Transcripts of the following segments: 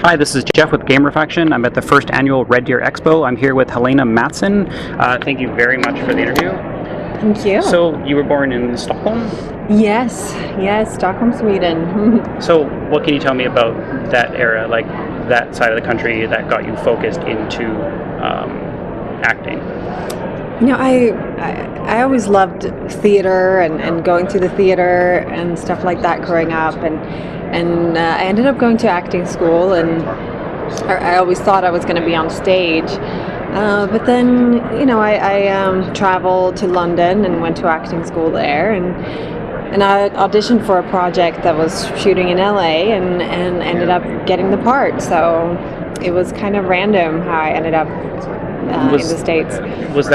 Hi, this is Jeff with Game-Refraction. I'm at the first annual Red Deer Expo. I'm here with Helena Mattsson. Thank you very much for the interview. Thank you. So, you were born in Stockholm? Yes, Stockholm, Sweden. So, what can you tell me about that era, like that side of the country that got you focused into acting? I always loved theater and going to the theater and stuff like that growing up, and I ended up going to acting school, and I always thought I was going to be on stage. But then, I traveled to London and went to acting school there, and I auditioned for a project that was shooting in LA and ended up getting the part. So it was kind of random how I ended up in the States. Was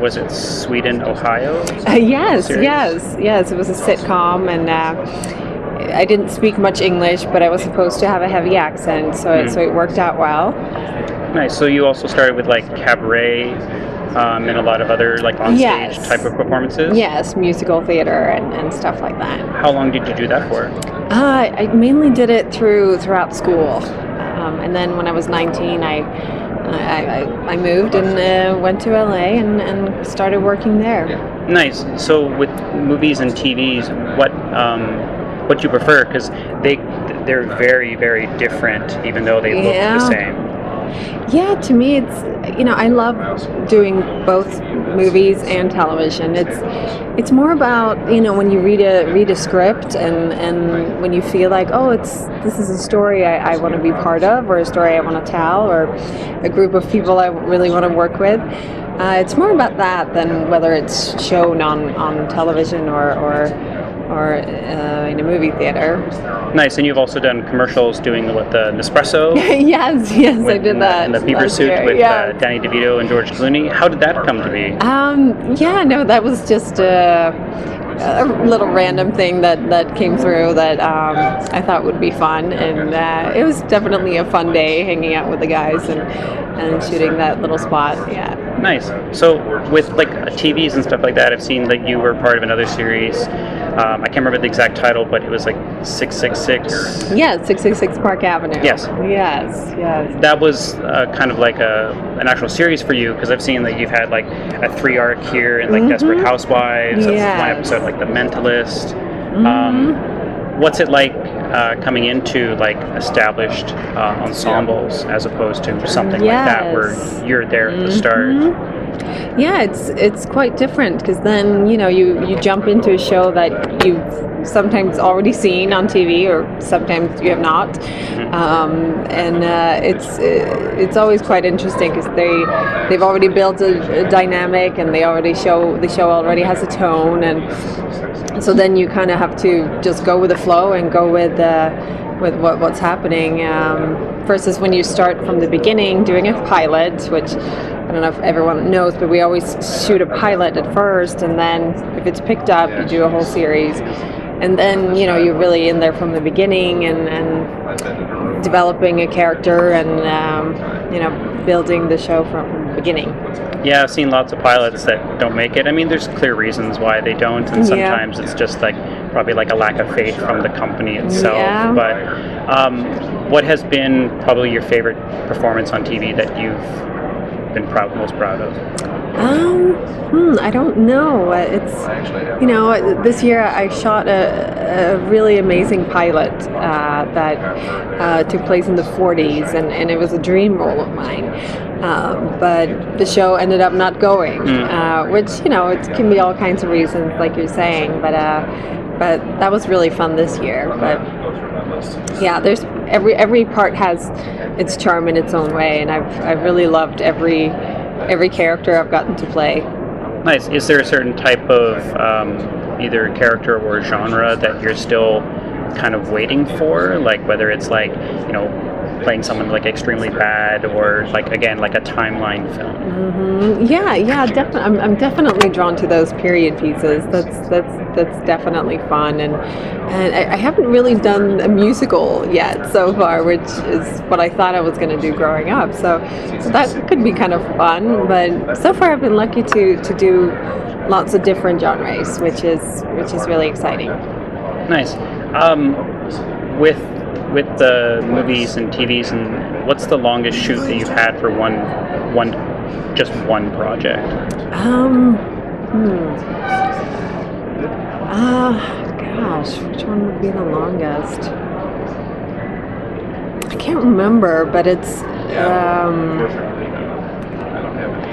was it Sweden, Ohio? Yes, series? yes. It was a sitcom, and I didn't speak much English, but I was supposed to have a heavy accent, so it worked out well. Nice. So you also started with like cabaret and a lot of other like on-stage type of performances? Yes, musical theater and stuff like that. How long did you do that for? I mainly did it throughout school, and then when I was 19, I moved and went to LA and started working there. Nice. So with movies and TVs, what do you prefer? Because they're very, very different, even though they look the same. Yeah, to me, it's I love doing both movies and television. It's more about when you read a script and when you feel like, oh, this is a story I want to be part of, or a story I want to tell, or a group of people I really want to work with. It's more about that than whether it's shown on television or in a movie theater. Nice, and you've also done commercials doing the Nespresso. yes, I did that. In the beaver suit with Danny DeVito and George Clooney. How did that come to be? That was just a little random thing that came through that I thought would be fun, and it was definitely a fun day hanging out with the guys and shooting that little spot. Yeah. Nice. So with like TVs and stuff like that, I've seen that you were part of another series. I can't remember the exact title, but it was like 666. Yeah, 666 Park Avenue. Yes. That was kind of like an actual series for you, because I've seen that you've had like a 3-arc here and like Desperate Housewives. That's one episode like The Mentalist. What's it like coming into like established ensembles as opposed to something like that where you're there at the start? Yeah, it's quite different, because then you jump into a show that you've sometimes already seen on TV, or sometimes you have not, and it's always quite interesting because they've already built a dynamic, and the show already has a tone, and so then you kind of have to just go with the flow and go with what's happening, versus when you start from the beginning doing a pilot, which I don't know if everyone knows, but we always shoot a pilot at first, and then if it's picked up, you do a whole series, and then you're really in there from the beginning and developing a character and building the show from the begining. Yeah, I've seen lots of pilots that don't make it. I mean, there's clear reasons why they don't, and sometimes it's just like probably like a lack of faith from the company itself. Yeah. But what has been probably your favorite performance on TV that you've been most proud of? I don't know. It's this year I shot a really amazing pilot that took place in the 40s, and it was a dream role of mine. But the show ended up not going, which it can be all kinds of reasons, like you're saying. But that was really fun this year. But yeah, there's every part has its charm in its own way, and I've really loved every character I've gotten to play. Nice. Is there a certain type of either character or genre that you're still kind of waiting for, like whether it's like playing someone like extremely bad, or like again like a timeline film? Yeah, definitely. I'm definitely drawn to those period pieces. That's definitely fun, and I haven't really done a musical yet so far, which is what I thought I was going to do growing up. So that could be kind of fun. But so far, I've been lucky to do lots of different genres, which is really exciting. Nice. With with the movies and TVs, and what's the longest shoot that you've had for just one project? Gosh, which one would be the longest? I can't remember, but it's.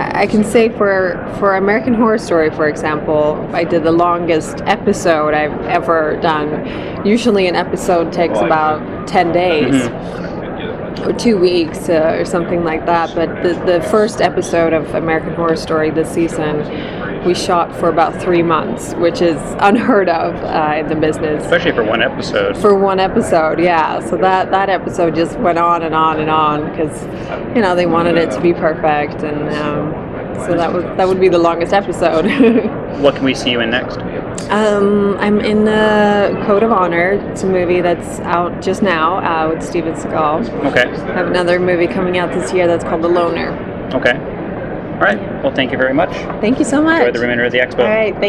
I can say for American Horror Story, for example, I did the longest episode I've ever done. Usually an episode takes about 10 days or 2 weeks or something like that. But the first episode of American Horror Story this season, we shot for about 3 months, which is unheard of in the business. Especially for one episode. For one episode, yeah. So that episode just went on and on and on because, they wanted it to be perfect, and so that would be the longest episode. What can we see you in next? I'm in Code of Honor. It's a movie that's out just now with Steven Seagal. Okay. I have another movie coming out this year that's called The Loner. Okay. All right. Well, thank you very much. Thank you so much. Enjoy the remainder of the expo. All right.